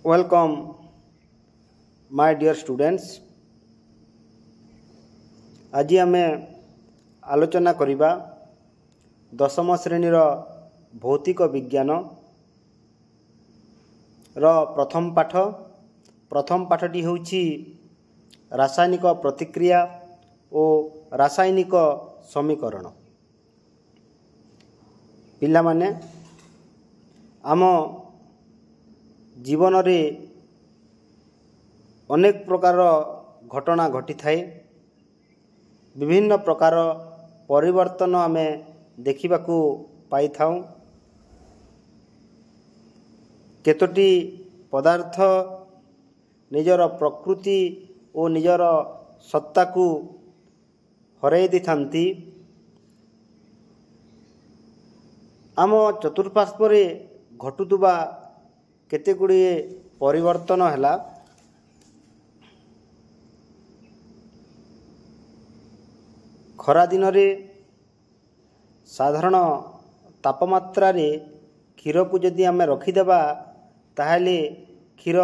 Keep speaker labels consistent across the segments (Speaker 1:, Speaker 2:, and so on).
Speaker 1: Welcome, my dear students. आज आम आलोचना करिबा दशम श्रेणीर भौतिक विज्ञान प्रथम पाठटी होउछि रासायनिक प्रतिक्रिया और रासायनिक समीकरण। पिला माने आम जीवन रे अनेक प्रकार घटना घटी थाए, विभिन्न प्रकार परिवर्तन आमे देखिबाकू पाई थाउ। केतोटी पदार्थ निजर प्रकृति और निजर सत्ता को हराई दी थांती। आम चतुर्पार्श्वरे घटुवा केते गुड़िए परिवर्तन हैला। खरा दिन रे साधारण तापमात्रा रे क्षीर को जदि आमे रखिदेबा ताहले क्षीर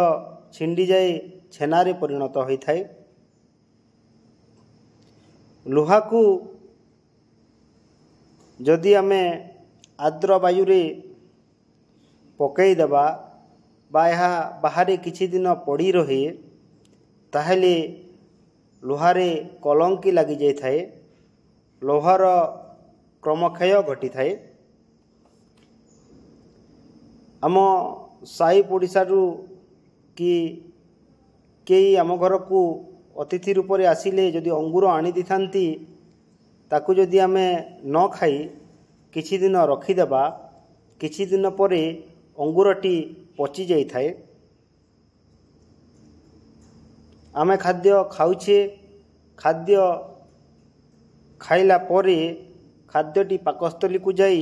Speaker 1: छिंडी जाए छेना रे परिणत होई थाए। लोहा को जदि आमे आर्द्र वायु रे पकई देबा बा यहाँ बाहर किछि दिन पड़ी रहे ताहले लोहारे कलंकी लगी जाए थाए, लोहार क्रमक्षय घटी थाए। आम साई पड़िशारू कि कई आम घर को अतिथि रूप से आसिले जदि अंगूर आनी दी थांती ताकू जदि आमे न खाई किछि दिन रखिदेबा किछि दिन परे अंगूरटी पची जाई थाए। आमे खाद्य खाउछे, खाद्य खाइला परे खाद्यटी पाकस्थली को जाई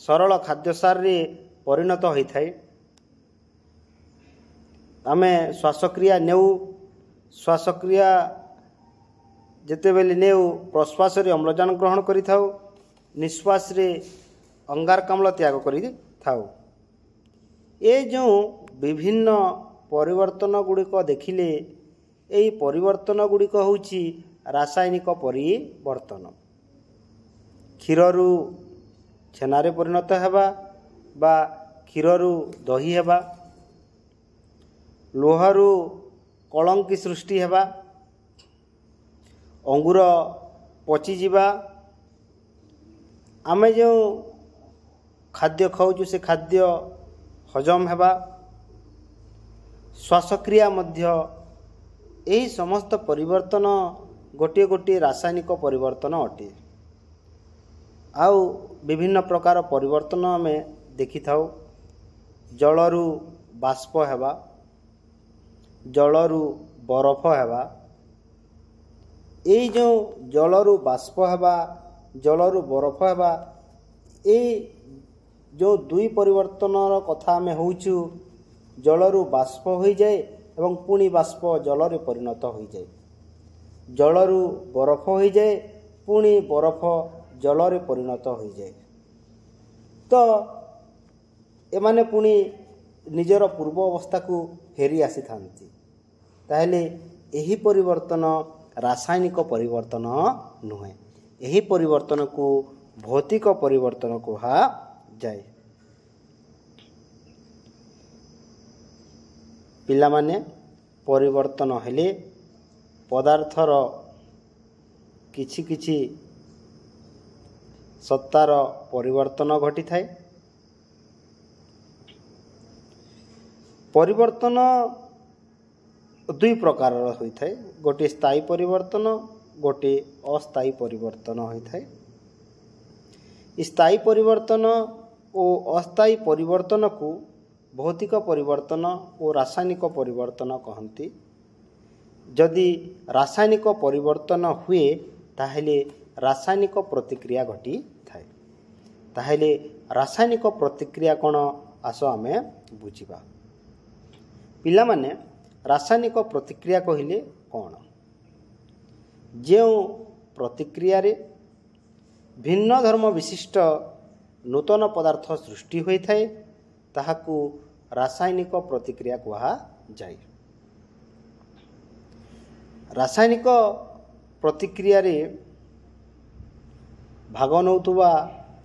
Speaker 1: सरल खाद्यसार रे परिणत होई थाए। आमे श्वासक्रिया नेउ, श्वासक्रिया जेते बेले नेउ प्रश्वास रे अम्लजान ग्रहण करि थाउ, निश्वास रे अंगारकाम्ल त्याग करि थाउ। ए जो विभिन्न परिवर्तन गुड़िक देखिले एई परिवर्तन गुड़िक होउछि रासायनिक परिवर्तन। क्षीररू छेनारे परिणत हेबा बा क्षीररू दही हेबा, लोहारू कलंकी सृष्टि हेबा, अंगूर पची जिबा, आमे जो खाद्य खाऊछु से खाद्य हजम हेबा, श्वासक्रिया मध्य यही समस्त परिवर्तन गोटे गोटे रासायनिक परिवर्तन अटे। आउ विभिन्न प्रकार परिवर्तन आमे देखि थाउ। जलरू बाष्प हेबा, जलरू बरफ हेबा। एई जो जलरू बाष्प हेबा, जलरू बरफ हेबा, ए जो दुई परिवर्तनर कथा आमे होउछु, जलरू बाष्प होई जाए एवं पुणी बाष्प जल रे परिणत होई जाए, जलरू बरफ होई जाए पुणी बरफ जल रे परिणत होई जाए। तो एमाने पुणी निजर पूर्व अवस्था को फेरी आसी थांती। ताहले एही परिवर्तन रासायनिक परिवर्तन नुहे, एही परिवर्तन को भौतिक परिवर्तन कहा जाए। पिला माने परिवर्तन हेले पदार्थर किछि किछि सत्तार परिवर्तन घटी थाए। परिवर्तन दुई प्रकार होई थाए, गोटे स्थायी परिवर्तन, गोटे अस्थायी परिवर्तन होई थाए। स्थायी परिवर्तन और अस्थायी परिवर्तन को भौतिक परिवर्तन और रासायनिक परिवर्तन कहती। जदि रासायनिक परिवर्तन हुए ताहले रासायनिक प्रतिक्रिया घटी थाए। ताहले रासायनिक प्रतिक्रिया कौन आस आमे बुझिबा। पिला माने रासायनिक प्रतिक्रिया कहिले कौन? जो प्रतिक्रिया रे भिन्न धर्म विशिष्ट नूतन पदार्थ सृष्टि होई थाए ताहाकू रासायनिक प्रतिक्रिया कहा जाए। रासायनिक प्रतिक्रिया रे भाग नौतुवा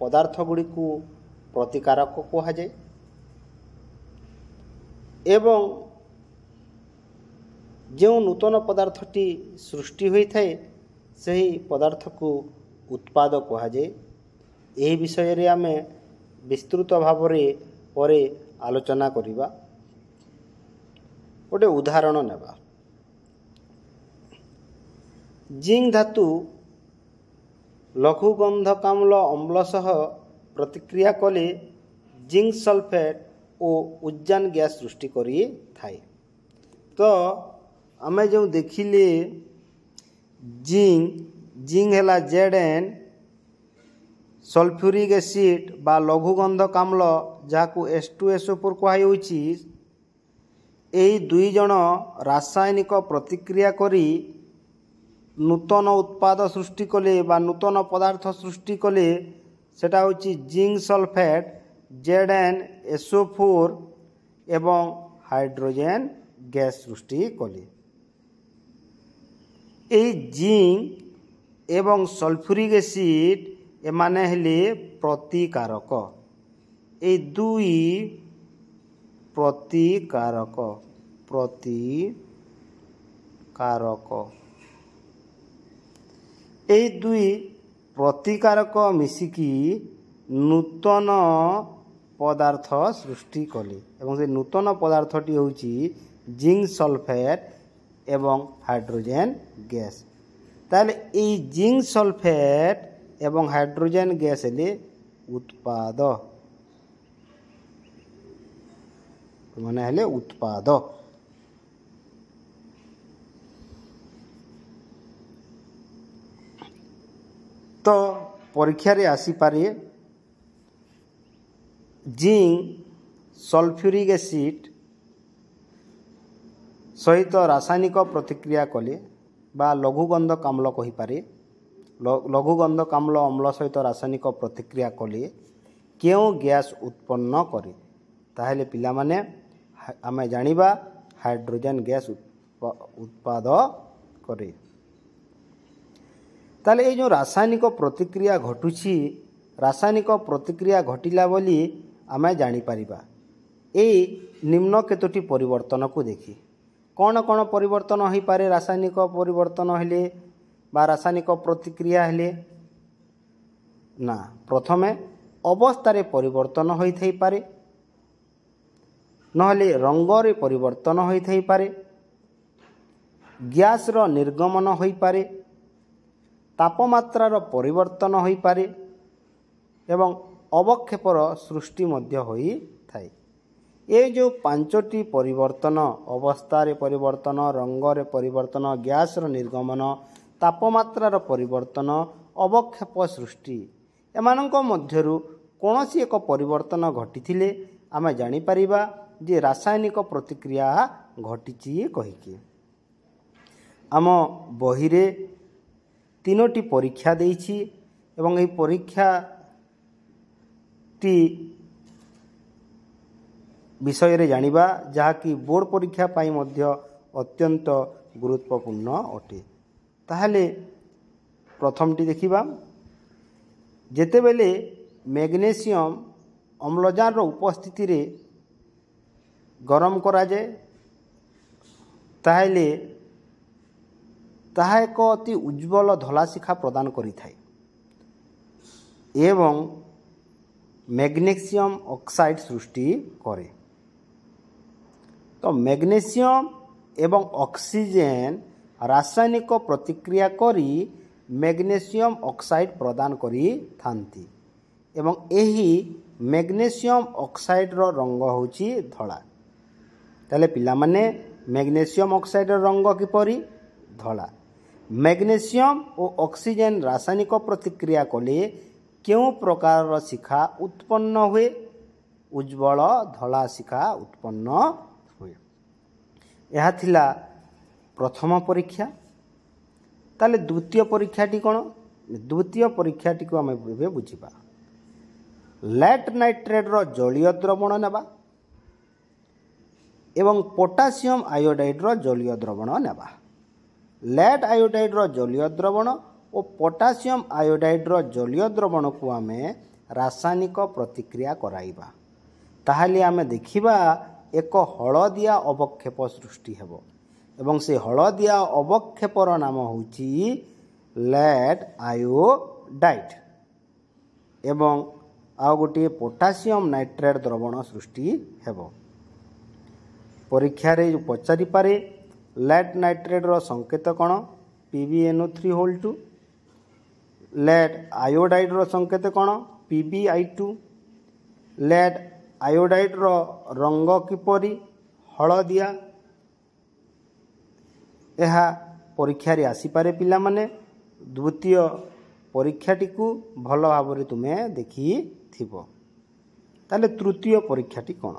Speaker 1: पदार्थ गुड़ी को प्रतिकारक कहा जाए एवं जो नूतन पदार्थटी सृष्टि होता है सही पदार्थ को उत्पाद कहा जाए। यही विषय रे आमे विस्तृत भाव रे परे आलोचना करिबा। गोटे उदाहरण नेबा। जिंक धातु लघु गंधकाम्ल अम्ल सह प्रतिक्रिया कले जिंक सल्फेट और उज्जान गैस सृष्टि करी थाए। तो आमे जो देखिले जिंक है Zn सल्फ्यूरिक एसिड बा लघु गंधकाम्ल जहाँ H2SO4 कहुच्छी यही दुई जन रासायनिक प्रतिक्रिया करी नूतन उत्पाद सृष्टि कले बा नूतन पदार्थ सृष्टि कले सेटा होची जिंक सल्फेट ZnSO4 एवं हाइड्रोजन गैस सृष्टि कले। यही जिंक एवं सल्फ्यूरिक एसिड एमाने हेले प्रतिकारक। ए दुई प्रतिकारक ए दुई प्रतिकारक मिसिकी नूतन पदार्थ सृष्टि कले एवं से नूतन पदार्थटी होची जिंक सल्फेट एवं हाइड्रोजन गैस। ताले ए जिंक सल्फेट एवं हाइड्रोजन गैस हेले उत्पाद माने हेले उत्पाद। तो परीक्षा रे आसी पारे जिंक सल्फ्यूरिक एसिड सहित रासायनिक प्रतिक्रिया कले बा लघु गंधकाम्ल कहि पारे लघु गंधकाम्ल अम्ल सहित रासायनिक प्रतिक्रिया कले क्यों गैस उत्पन्न करे ताहेले पिला माने आमे जानिबा हाइड्रोजन गैस उत्पाद करे। ताले ए जो रासायनिक प्रतिक्रिया घटुछि रासायनिक प्रतिक्रिया घटिला बोली आमे जानि परिबा। ए निम्न केतोटी परिवर्तन को देखि कौन कौन परिवर्तन हो पारे रासायनिक परिवर्तन हेले बा रासायनिक प्रतिक्रिया हेले ना प्रथमे अवस्था परिवर्तन हो थाई पारे नहले रंग रे परिवर्तन हो थाई पारे गैस रो निर्गमन हो पारे तापमात्रा रो परिवर्तन हो पारे एवं अवक्षेपर सृष्टि मध्य होई थाई। ये जो पांचटी परिवर्तन अवस्था रे परिवर्तन रंग रे परिवर्तन गैस रो निर्गमन तापमात्रा परिवर्तन अवक्षेप सृष्टि एमानंको मध्यरु कोनोसी एक परिवर्तन घटिथिले आमे जानि परिबा जे रासायनिक प्रतिक्रिया घटिछि कहिके। आम बही रे तीनोटी परीक्षा देइछि एवं एही परीक्षा टी विषय रे जानिबा जहाँकि बोर्ड परीक्षा पाई मध्य अत्यंत गुरुत्वपूर्ण अटे। ताहले प्रथमटी देखिबा जेतेबेले मैग्नेशियम अम्लजान रो उपस्थिति रे गरम करा जाए ताहले ताहा एक अति उज्ज्वल धला शिखा प्रदान करि थाए एवं मैग्नेशियम ऑक्साइड सृष्टि करे। तो मैग्नेशियम एवं ऑक्सीजन रासायनिक प्रतिक्रिया करी मैग्नेशियम ऑक्साइड प्रदान करी थांती एवं एही मैग्नेशियम ऑक्साइड रो रंग होची धला। ताले पिला माने मैग्नेशियम ऑक्साइड रो रंग किपरि धला। मैग्नेशियम और ऑक्सीजन रासायनिक प्रतिक्रिया कले क्यों प्रकार शिखा उत्पन्न हुए उज्ज्वल धला शिखा उत्पन्न हुए। यह थिला प्रथम परीक्षा। ताले द्वितीय परीक्षाटी कौन द्वितीय परीक्षाटी को आम बुझा लेट नाइट्रेट रो जलीय द्रवण नेबा एवं पोटासियम आयोडाइड्र जलीय द्रवण नेबा। लेड आयोडाइड्र जलीय द्रवण और पोटासियम आयोडाइड्र जलीय द्रवण को आम रासायनिक प्रतिक्रिया कराइबा, ताहले आम देखिबा एक हलदिया अवक्षेप सृष्टि हेबो एवं से हलदिया अवक्षेपर नाम होची लेड आयोडाइड एवं आउ गोटे पोटासियम नाइट्रेट द्रवण सृष्टि हेबो। परीक्षा रे जो पचारि पारे लेड नाइट्रेट रो संकेत कौन PbNO3 लेड आयोडाइड रो संकेत कौन PbI2। लेड आयोडाइड रो रंग किपरि हलदिया, यह परीक्षा रे आसी पारे पिला माने। द्वितीय परीक्षाटी को भल भाव तुम्हें देखी थिबो। ताले तृतीय परीक्षाटी कौन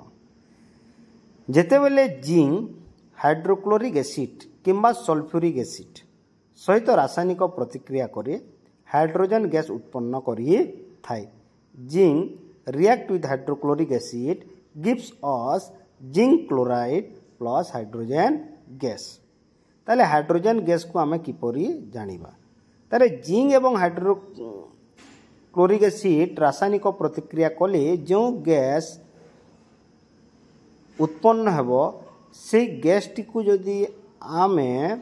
Speaker 1: जेते बेले जिंक हाइड्रोक्लोरिक एसिड किंबा सल्फ्यूरिक एसिड सहित रासायनिक प्रतिक्रिया करे हाइड्रोजन गैस उत्पन्न करी थाए। Zinc react with hydrochloric acid gives us zinc chloride plus hydrogen gas. ताले हाइड्रोजन गैस को आमे किपरि जानिबा? ताले जिंक एवं हाइड्रोक्लोरिक एसिड रासायनिक प्रतिक्रिया कले जो गैस उत्पन्न हेबो से गैस टी को जदि आमे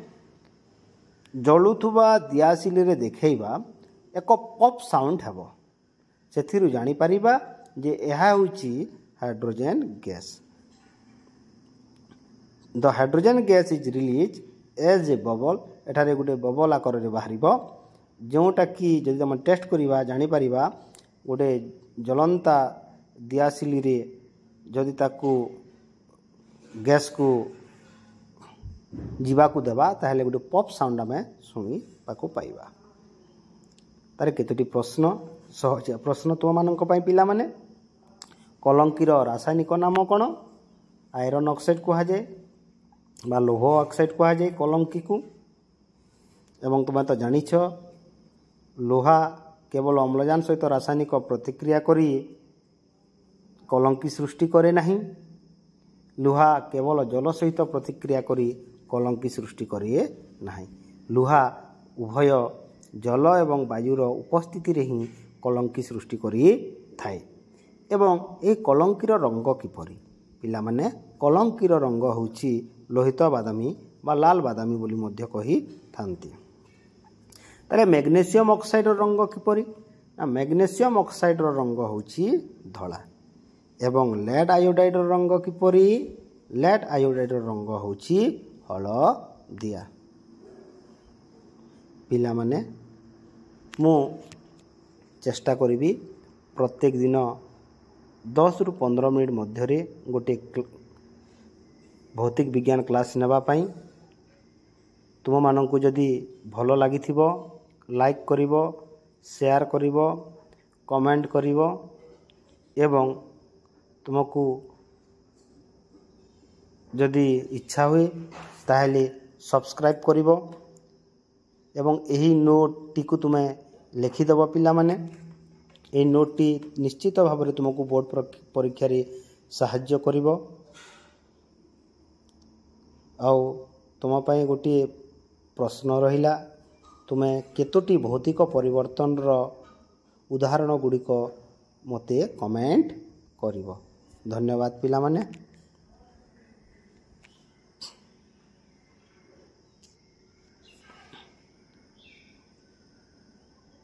Speaker 1: जलुथुबा दियासिल रे देखैबा एक पॉप साउंड हेबो। सेथिरु जानि परिबा जे एहा होची hydrogen gas. The hydrogen gas is release as a bubble. एठारे गोटे बबल आकार रे बाहरिबो जोटा कि जदि हम टेस्ट करिबा जानि परिबा गोटे जलंता दियासिल रे जदि ताकू गैस को जीवा को देबा ताहले गोटे पॉप साउंड आम शुणी पाको पाइबा। तार केतोटी प्रश्न सहज प्रश्न तुम मानक पई पिला माने। कलंकीर रासायनिक नाम कौन? आयरन ऑक्साइड कहा जाए बा लौह ऑक्साइड कहा जाए कलंकी को। एवं तुम तो जानिछ लोहा केवल अम्लजान सहित रासायनिक प्रतिक्रिया करी कलंकी सृष्टि करे नहीं। लुहा केवल जल सहित प्रतिक्रिया करी कलंकी सृष्टि करे नहीं। लुहा उभय जल एवं वायुर उपस्थिति रे ही कलंकी सृष्टि करी थाए। एवं ए कलंकीर रंग किपरि पिला माने? कलंकीर रंग होची लोहित बादामी बा लाल बादामी बोली मध्य कही थांती। ताले मैग्नेशियम ऑक्साइड रंग किपरि? ना मैग्नेशियम ऑक्साइड रंग होची धला। एवं लेड आयोडाइड रंग किपरि? लेड आयोडाइड रंग होची हलदिया। पिला माने मु चेष्टा करिबी प्रत्येक दिन 10 रु 15 मिनिट मध्यरे गोटे भौतिक विज्ञान क्लास नेबा पई। तुम मानकु जदि भल लागिथिबो लाइक करिवो, शेयर करिवो, कमेंट करिवो एवं तुमको जदि इच्छा हुए ताहले सब्सक्राइब करिवो एवं यही नोट टी को तुम्हें लिखिदेव पिला माने। ए नोट टी निश्चित भाव में तुमको बोर्ड परीक्षा रे साहाय्य करिवो। आउ तुम पाई गोटे प्रश्न रहिला, तुम्हें केतोटी भौतिक परिवर्तन रो उदाहरण गुड़िक मते कमेंट करिवो। धन्यवाद पिला माने।